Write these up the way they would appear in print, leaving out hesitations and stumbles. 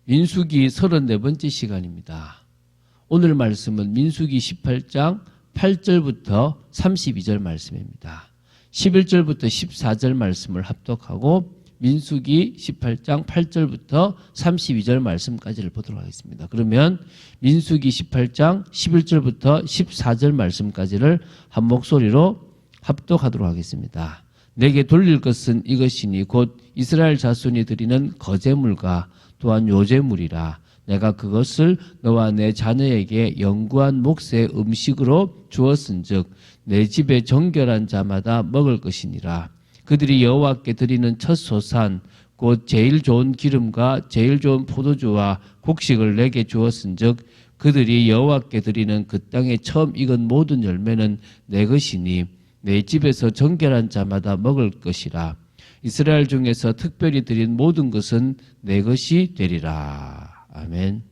민수기 34번째 시간입니다. 오늘 말씀은 민수기 18장 8절부터 32절 말씀입니다. 11절부터 14절 말씀을 합독하고 민수기 18장 8절부터 32절 말씀까지를 보도록 하겠습니다. 그러면 민수기 18장 11절부터 14절 말씀까지를 한 목소리로 합독하도록 하겠습니다. 내게 돌릴 것은 이것이니 곧 이스라엘 자손이 드리는 거제물과 또한 요제물이라. 내가 그것을 너와 내 자녀에게 영구한 몫의 음식으로 주었은즉 내 집에 정결한 자마다 먹을 것이니라. 그들이 여호와께 드리는 첫 소산 곧 제일 좋은 기름과 제일 좋은 포도주와 곡식을 내게 주었은즉 그들이 여호와께 드리는 그 땅에 처음 익은 모든 열매는 내 것이니 내 집에서 정결한 자마다 먹을 것이라. 이스라엘 중에서 특별히 드린 모든 것은 내 것이 되리라. 아멘.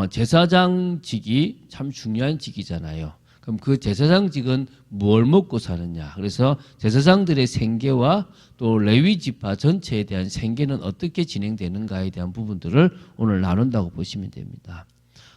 제사장직이 참 중요한 직이잖아요. 그럼 그 제사장직은 뭘 먹고 사느냐. 그래서 제사장들의 생계와 또 레위 지파 전체에 대한 생계는 어떻게 진행되는가에 대한 부분들을 오늘 나눈다고 보시면 됩니다.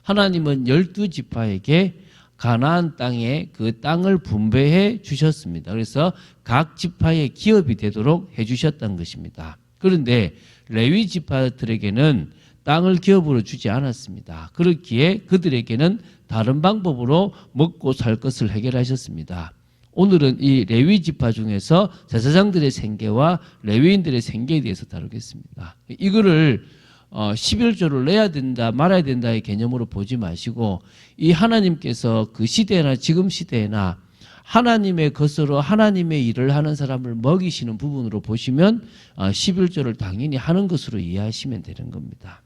하나님은 12지파에게 가나안 땅에 그 땅을 분배해 주셨습니다. 그래서 각 지파의 기업이 되도록 해 주셨다는 것입니다. 그런데 레위 지파들에게는 땅을 기업으로 주지 않았습니다. 그렇기에 그들에게는 다른 방법으로 먹고 살 것을 해결하셨습니다. 오늘은 이 레위 지파 중에서 제사장들의 생계와 레위인들의 생계에 대해서 다루겠습니다. 이거를 11조를 내야 된다 말아야 된다의 개념으로 보지 마시고 이 하나님께서 그 시대나 지금 시대나 하나님의 것으로 하나님의 일을 하는 사람을 먹이시는 부분으로 보시면 11조를 당연히 하는 것으로 이해하시면 되는 겁니다.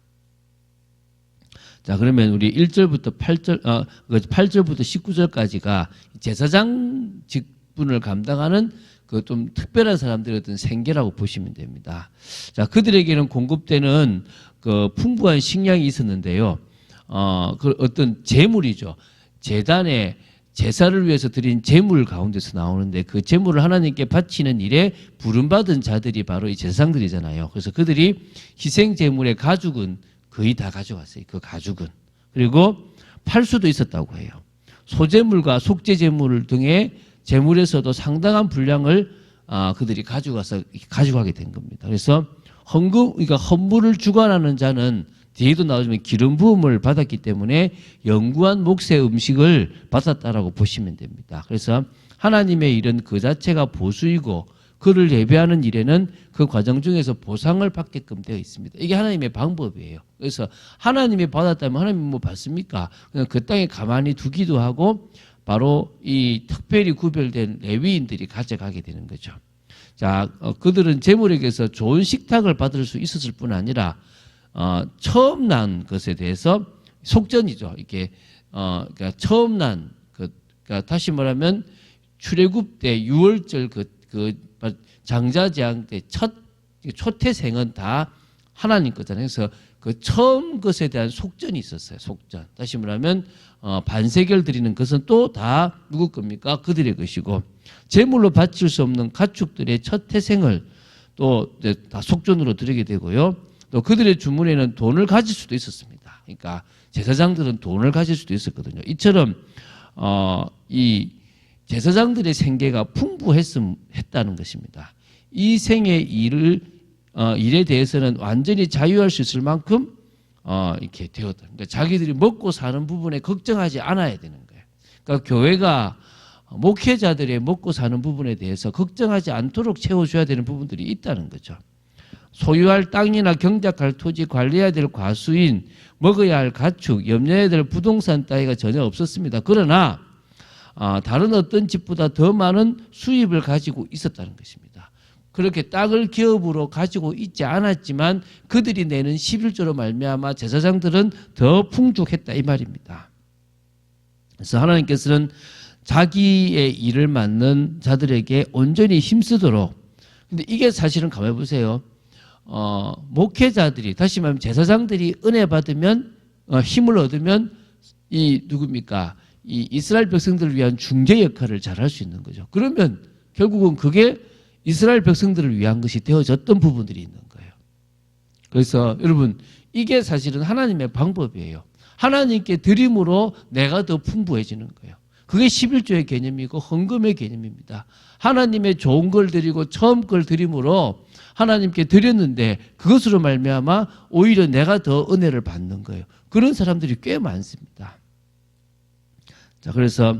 자, 그러면 우리 1절부터 8절부터 19절까지가 제사장 직분을 감당하는 그 좀 특별한 사람들의 어떤 생계라고 보시면 됩니다. 자, 그들에게는 공급되는 그 풍부한 식량이 있었는데요. 그 어떤 제물이죠. 제단에 제사를 위해서 드린 제물 가운데서 나오는데 그 제물을 하나님께 바치는 일에 부름받은 자들이 바로 이 제사장들이잖아요. 그래서 그들이 희생 제물의 가죽은 거의 다 가져갔어요. 그 가죽은. 그리고 팔 수도 있었다고 해요. 소제물과 속죄 제물 등의 제물에서도 상당한 분량을 그들이 가져가게 된 겁니다. 그래서 그러니까 헌물을 주관하는 자는 뒤에도 나오지만 기름 부음을 받았기 때문에 영구한 몫의 음식을 받았다라고 보시면 됩니다. 그래서 하나님의 일은 그 자체가 보수이고 그를 예배하는 일에는 그 과정 중에서 보상을 받게끔 되어 있습니다. 이게 하나님의 방법이에요. 그래서 하나님이 받았다면 하나님이 뭐 받습니까? 그냥 그 땅에 가만히 두기도 하고 바로 이 특별히 구별된 레위인들이 가져가게 되는 거죠. 자, 그들은 제물에게서 좋은 식탁을 받을 수 있었을 뿐 아니라 처음 난 것에 대해서 속전이죠. 이렇게 그러니까 처음 난 그러니까 다시 말하면 출애굽 때 6월절 그 장자재앙 때 첫 초태생은 다 하나님 거잖아요. 그래서 그 처음 것에 대한 속전이 있었어요. 속전. 다시 말하면 반세결 드리는 것은 또 다 누구 겁니까? 그들의 것이고 제물로 바칠 수 없는 가축들의 첫 태생을 또 다 속전으로 드리게 되고요. 또 그들의 주문에는 돈을 가질 수도 있었습니다. 그러니까 제사장들은 돈을 가질 수도 있었거든요. 이처럼 이 제사장들의 생계가 풍부했다는 것입니다. 이 생의 일에 대해서는 완전히 자유할 수 있을 만큼 이렇게 되었다. 그러니까 자기들이 먹고 사는 부분에 걱정하지 않아야 되는 거예요. 그러니까 교회가 목회자들의 먹고 사는 부분에 대해서 걱정하지 않도록 채워줘야 되는 부분들이 있다는 거죠. 소유할 땅이나 경작할 토지, 관리해야 될 과수인, 먹어야 할 가축, 염려해야 될 부동산 따위가 전혀 없었습니다. 그러나 다른 어떤 집보다 더 많은 수입을 가지고 있었다는 것입니다. 그렇게 땅을 기업으로 가지고 있지 않았지만 그들이 내는 11조로 말미암아 제사장들은 더 풍족했다 이 말입니다. 그래서 하나님께서는 자기의 일을 맡는 자들에게 온전히 힘쓰도록. 근데 이게 사실은 가만히 보세요. 목회자들이 다시 말하면 제사장들이 은혜 받으면 힘을 얻으면 이 누굽니까? 이 이스라엘 백성들을 위한 중재 역할을 잘 할 수 있는 거죠. 그러면 결국은 그게 이스라엘 백성들을 위한 것이 되어졌던 부분들이 있는 거예요. 그래서 여러분 이게 사실은 하나님의 방법이에요. 하나님께 드림으로 내가 더 풍부해지는 거예요. 그게 11조의 개념이고 헌금의 개념입니다. 하나님의 좋은 걸 드리고 처음 걸 드림으로 하나님께 드렸는데 그것으로 말미암아 오히려 내가 더 은혜를 받는 거예요. 그런 사람들이 꽤 많습니다. 자, 그래서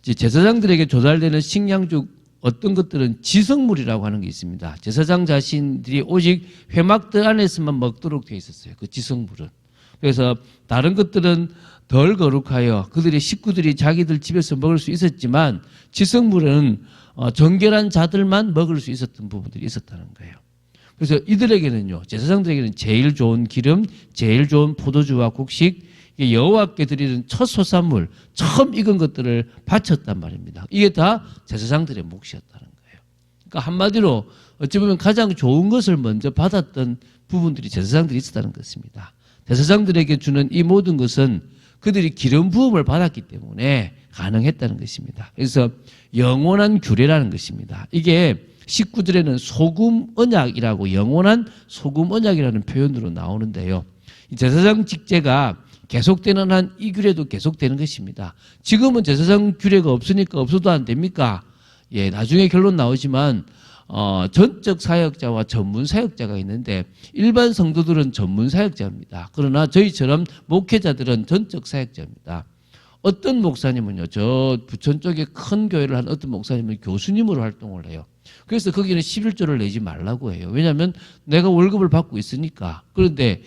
이제 제사장들에게 조달되는 식량중 어떤 것들은 지성물이라고 하는 게 있습니다. 제사장 자신들이 오직 회막들 안에서만 먹도록 되어 있었어요. 그 지성물은. 그래서 다른 것들은 덜 거룩하여 그들의 식구들이 자기들 집에서 먹을 수 있었지만 지성물은 정결한 자들만 먹을 수 있었던 부분들이 있었다는 거예요. 그래서 이들에게는요, 제사장들에게는 제일 좋은 기름, 제일 좋은 포도주와 곡식, 여호와께 드리는 첫 소산물, 처음 익은 것들을 바쳤단 말입니다. 이게 다 제사장들의 몫이었다는 거예요. 그러니까 한마디로 어찌 보면 가장 좋은 것을 먼저 받았던 부분들이 제사장들이 있었다는 것입니다. 제사장들에게 주는 이 모든 것은 그들이 기름 부음을 받았기 때문에 가능했다는 것입니다. 그래서 영원한 규례라는 것입니다. 이게 식구들에는 소금 언약이라고, 영원한 소금 언약이라는 표현으로 나오는데요. 이 제사장 직제가 계속되는 한 이 규례도 계속되는 것입니다. 지금은 제사장 규례가 없으니까 없어도 안 됩니까? 예, 나중에 결론 나오지만 전적 사역자와 전문 사역자가 있는데 일반 성도들은 전문 사역자입니다. 그러나 저희처럼 목회자들은 전적 사역자입니다. 어떤 목사님은요, 저 부천 쪽에 큰 교회를 한 어떤 목사님은 교수님으로 활동을 해요. 그래서 거기는 11조를 내지 말라고 해요. 왜냐하면 내가 월급을 받고 있으니까. 그런데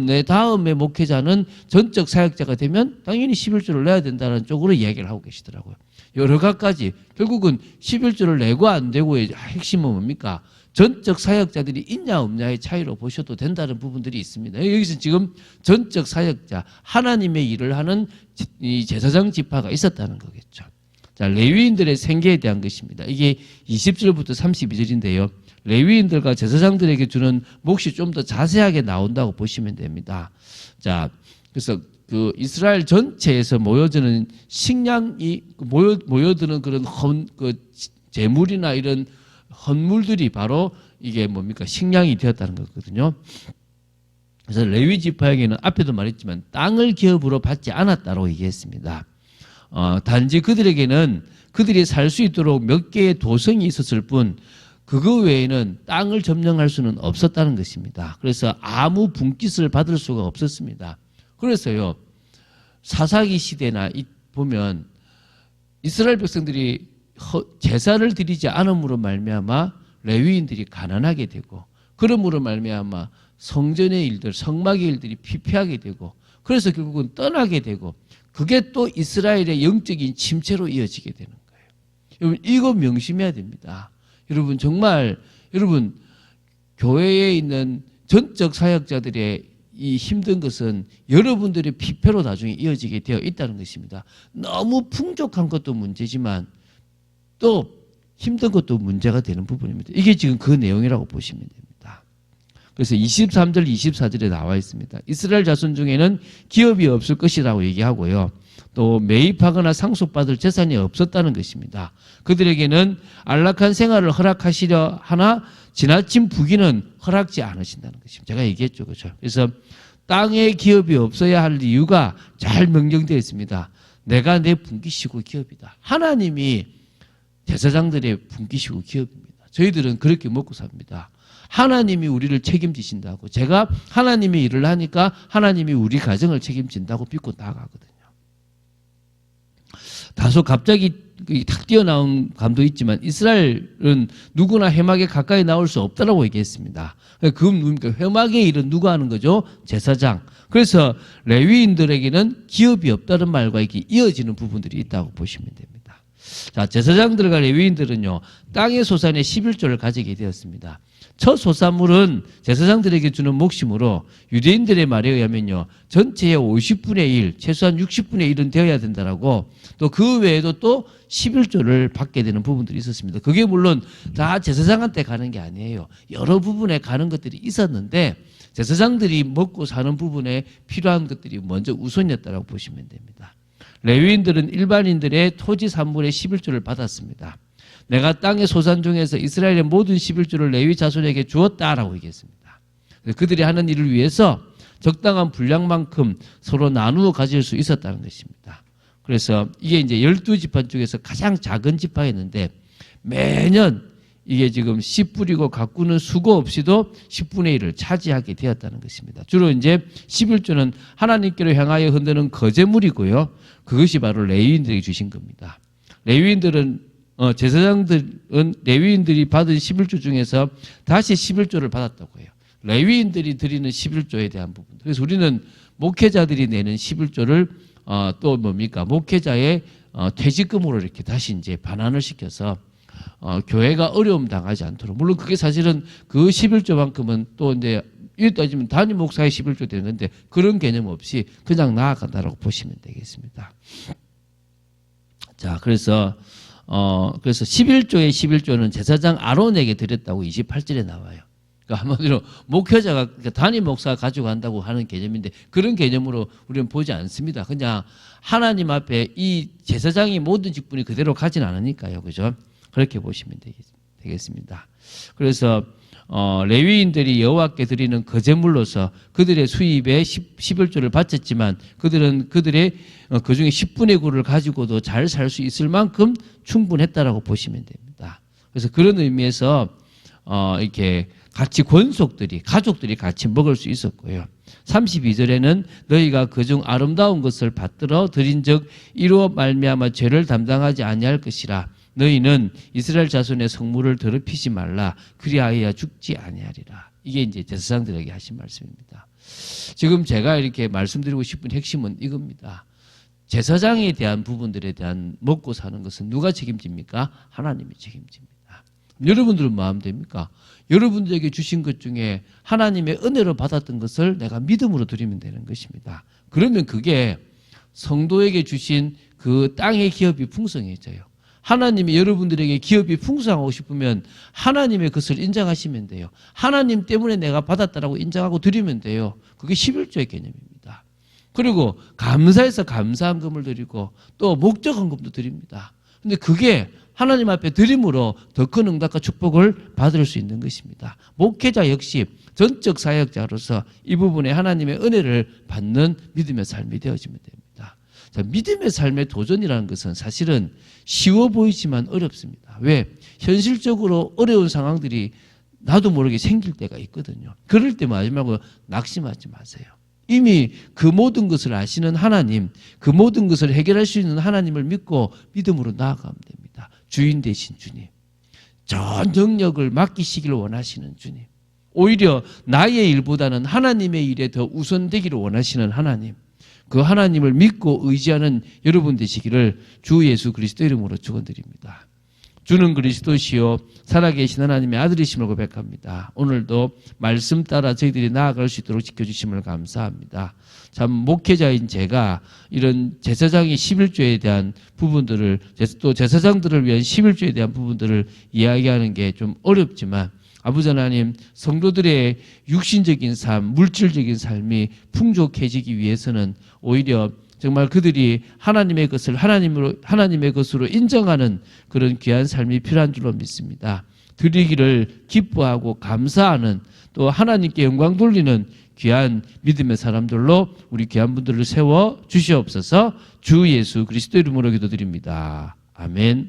내 다음에 목회자는 전적 사역자가 되면 당연히 11조를 내야 된다는 쪽으로 이야기를 하고 계시더라고요. 여러 가지 결국은 11조를 내고 안 되고의 핵심은 뭡니까? 전적 사역자들이 있냐 없냐의 차이로 보셔도 된다는 부분들이 있습니다. 여기서 지금 전적 사역자, 하나님의 일을 하는 이 제사장 지파가 있었다는 거겠죠. 자, 레위인들의 생계에 대한 것입니다. 이게 20절부터 32절인데요. 레위인들과 제사장들에게 주는 몫이 좀 더 자세하게 나온다고 보시면 됩니다. 자, 그래서 그 이스라엘 전체에서 모여드는 식량이 모여드는 그런 재물이나 이런 헌물들이 바로 이게 뭡니까? 식량이 되었다는 거거든요. 그래서 레위 지파에게는 앞에도 말했지만 땅을 기업으로 받지 않았다고 얘기했습니다. 단지 그들에게는 그들이 살 수 있도록 몇 개의 도성이 있었을 뿐 그거 외에는 땅을 점령할 수는 없었다는 것입니다. 그래서 아무 분깃을 받을 수가 없었습니다. 그래서요, 사사기 시대나 보면 이스라엘 백성들이 제사를 드리지 않음으로 말미암아 레위인들이 가난하게 되고, 그러므로 말미암아 성전의 일들, 성막의 일들이 피폐하게 되고, 그래서 결국은 떠나게 되고, 그게 또 이스라엘의 영적인 침체로 이어지게 되는 거예요. 여러분, 이거 명심해야 됩니다. 여러분, 정말 여러분 교회에 있는 전적 사역자들의 이 힘든 것은 여러분들의 피폐로 나중에 이어지게 되어 있다는 것입니다. 너무 풍족한 것도 문제지만 또 힘든 것도 문제가 되는 부분입니다. 이게 지금 그 내용이라고 보시면 됩니다. 그래서 23절, 24절에 나와 있습니다. 이스라엘 자손 중에는 기업이 없을 것이라고 얘기하고요. 또 매입하거나 상속받을 재산이 없었다는 것입니다. 그들에게는 안락한 생활을 허락하시려 하나 지나친 부귀는 허락지 않으신다는 것입니다. 제가 얘기했죠. 그렇죠? 그래서 땅에 기업이 없어야 할 이유가 잘 명령되어 있습니다. 내가 내 분깃이고 기업이다. 하나님이 제사장들의 분깃이고 기업입니다. 저희들은 그렇게 먹고 삽니다. 하나님이 우리를 책임지신다고. 제가 하나님의 일을 하니까 하나님이 우리 가정을 책임진다고 믿고 나아가거든요. 다소 갑자기 탁 뛰어나온 감도 있지만 이스라엘은 누구나 회막에 가까이 나올 수 없다라고 얘기했습니다. 그러니까 회막의 일은 누가 하는 거죠? 제사장. 그래서 레위인들에게는 기업이 없다는 말과 이렇게 이어지는 부분들이 있다고 보시면 됩니다. 자, 제사장들과 레위인들은요, 땅의 소산의 11조를 가지게 되었습니다. 첫 소산물은 제사장들에게 주는 몫이므로 유대인들의 말에 의하면요, 전체의 50분의 1, 최소한 60분의 1은 되어야 된다라고, 또 그 외에도 또 11조를 받게 되는 부분들이 있었습니다. 그게 물론 다 제사장한테 가는 게 아니에요. 여러 부분에 가는 것들이 있었는데 제사장들이 먹고 사는 부분에 필요한 것들이 먼저 우선이었다고 보시면 됩니다. 레위인들은 일반인들의 토지 산물의 11조를 받았습니다. 내가 땅의 소산 중에서 이스라엘의 모든 11조를 레위 자손에게 주었다라고 얘기했습니다. 그들이 하는 일을 위해서 적당한 분량만큼 서로 나누어 가질 수 있었다는 것입니다. 그래서 이게 이제 12지파 중에서 가장 작은 지파였는데 매년 이게 지금 씨 뿌리고 가꾸는 수고 없이도 10분의 1을 차지하게 되었다는 것입니다. 주로 이제 11조는 하나님께로 향하여 흔드는 거제물이고요. 그것이 바로 레위인들에게 주신 겁니다. 레위인들은 제사장들은 레위인들이 받은 11조 중에서 다시 11조를 받았다고 해요. 레위인들이 드리는 11조에 대한 부분. 그래서 우리는 목회자들이 내는 11조를 또 뭡니까? 목회자의 퇴직금으로 이렇게 다시 이제 반환을 시켜서 교회가 어려움 당하지 않도록. 물론 그게 사실은 그 11조만큼은 또 이제 이 따지면 단임 목사의 11조 되는 건데 그런 개념 없이 그냥 나아간다라고 보시면 되겠습니다. 자, 그래서 11조의 11조는 제사장 아론에게 드렸다고 28절에 나와요. 그러니까 한마디로 목회자가 단임 목사가 가지고 간다고 하는 개념인데 그런 개념으로 우리는 보지 않습니다. 그냥 하나님 앞에 이 제사장이 모든 직분이 그대로 가진 않으니까요. 그죠? 그렇게 보시면 되겠습니다. 그래서 레위인들이 여호와께 드리는 거제물로서 그들의 수입에 11조를 바쳤지만 그들은 그들의 그중에 10분의 9를 가지고도 잘 살 수 있을 만큼 충분했다라고 보시면 됩니다. 그래서 그런 의미에서 이렇게 같이 권속들이 가족들이 같이 먹을 수 있었고요. 32절에는 너희가 그중 아름다운 것을 받들어 드린 적 이로 말미암아 죄를 담당하지 아니할 것이라. 너희는 이스라엘 자손의 성물을 더럽히지 말라. 그리하여 죽지 아니하리라. 이게 이제 제사장들에게 하신 말씀입니다. 지금 제가 이렇게 말씀드리고 싶은 핵심은 이겁니다. 제사장에 대한 부분들에 대한 먹고 사는 것은 누가 책임집니까? 하나님이 책임집니다. 여러분들은 뭐 하면 됩니까? 여러분들에게 주신 것 중에 하나님의 은혜로 받았던 것을 내가 믿음으로 드리면 되는 것입니다. 그러면 그게 성도에게 주신 그 땅의 기업이 풍성해져요. 하나님이 여러분들에게 기업이 풍성하고 싶으면 하나님의 것을 인정하시면 돼요. 하나님 때문에 내가 받았다라고 인정하고 드리면 돼요. 그게 11조의 개념입니다. 그리고 감사해서 감사한금을 드리고 또 목적헌금도 드립니다. 근데 그게 하나님 앞에 드림으로 더 큰 응답과 축복을 받을 수 있는 것입니다. 목회자 역시 전적 사역자로서 이 부분에 하나님의 은혜를 받는 믿음의 삶이 되어지면 됩니다. 자, 믿음의 삶의 도전이라는 것은 사실은 쉬워 보이지만 어렵습니다. 왜? 현실적으로 어려운 상황들이 나도 모르게 생길 때가 있거든요. 그럴 때 마지막으로 낙심하지 마세요. 이미 그 모든 것을 아시는 하나님, 그 모든 것을 해결할 수 있는 하나님을 믿고 믿음으로 나아가면 됩니다. 주인 되신 주님, 전 영역을 맡기시길 원하시는 주님, 오히려 나의 일보다는 하나님의 일에 더 우선되기를 원하시는 하나님, 그 하나님을 믿고 의지하는 여러분 되시기를 주 예수 그리스도 이름으로 축원드립니다. 주는 그리스도시요 살아계신 하나님의 아들이심을 고백합니다. 오늘도 말씀 따라 저희들이 나아갈 수 있도록 지켜주심을 감사합니다. 참 목회자인 제가 이런 제사장의 11조에 대한 부분들을 또 제사장들을 위한 11조에 대한 부분들을 이야기하는 게 좀 어렵지만 아버지 하나님, 성도들의 육신적인 삶, 물질적인 삶이 풍족해지기 위해서는 오히려 정말 그들이 하나님의 것을 하나님의 것으로 인정하는 그런 귀한 삶이 필요한 줄로 믿습니다. 드리기를 기뻐하고 감사하는 또 하나님께 영광 돌리는 귀한 믿음의 사람들로 우리 귀한 분들을 세워 주시옵소서. 주 예수 그리스도 이름으로 기도드립니다. 아멘.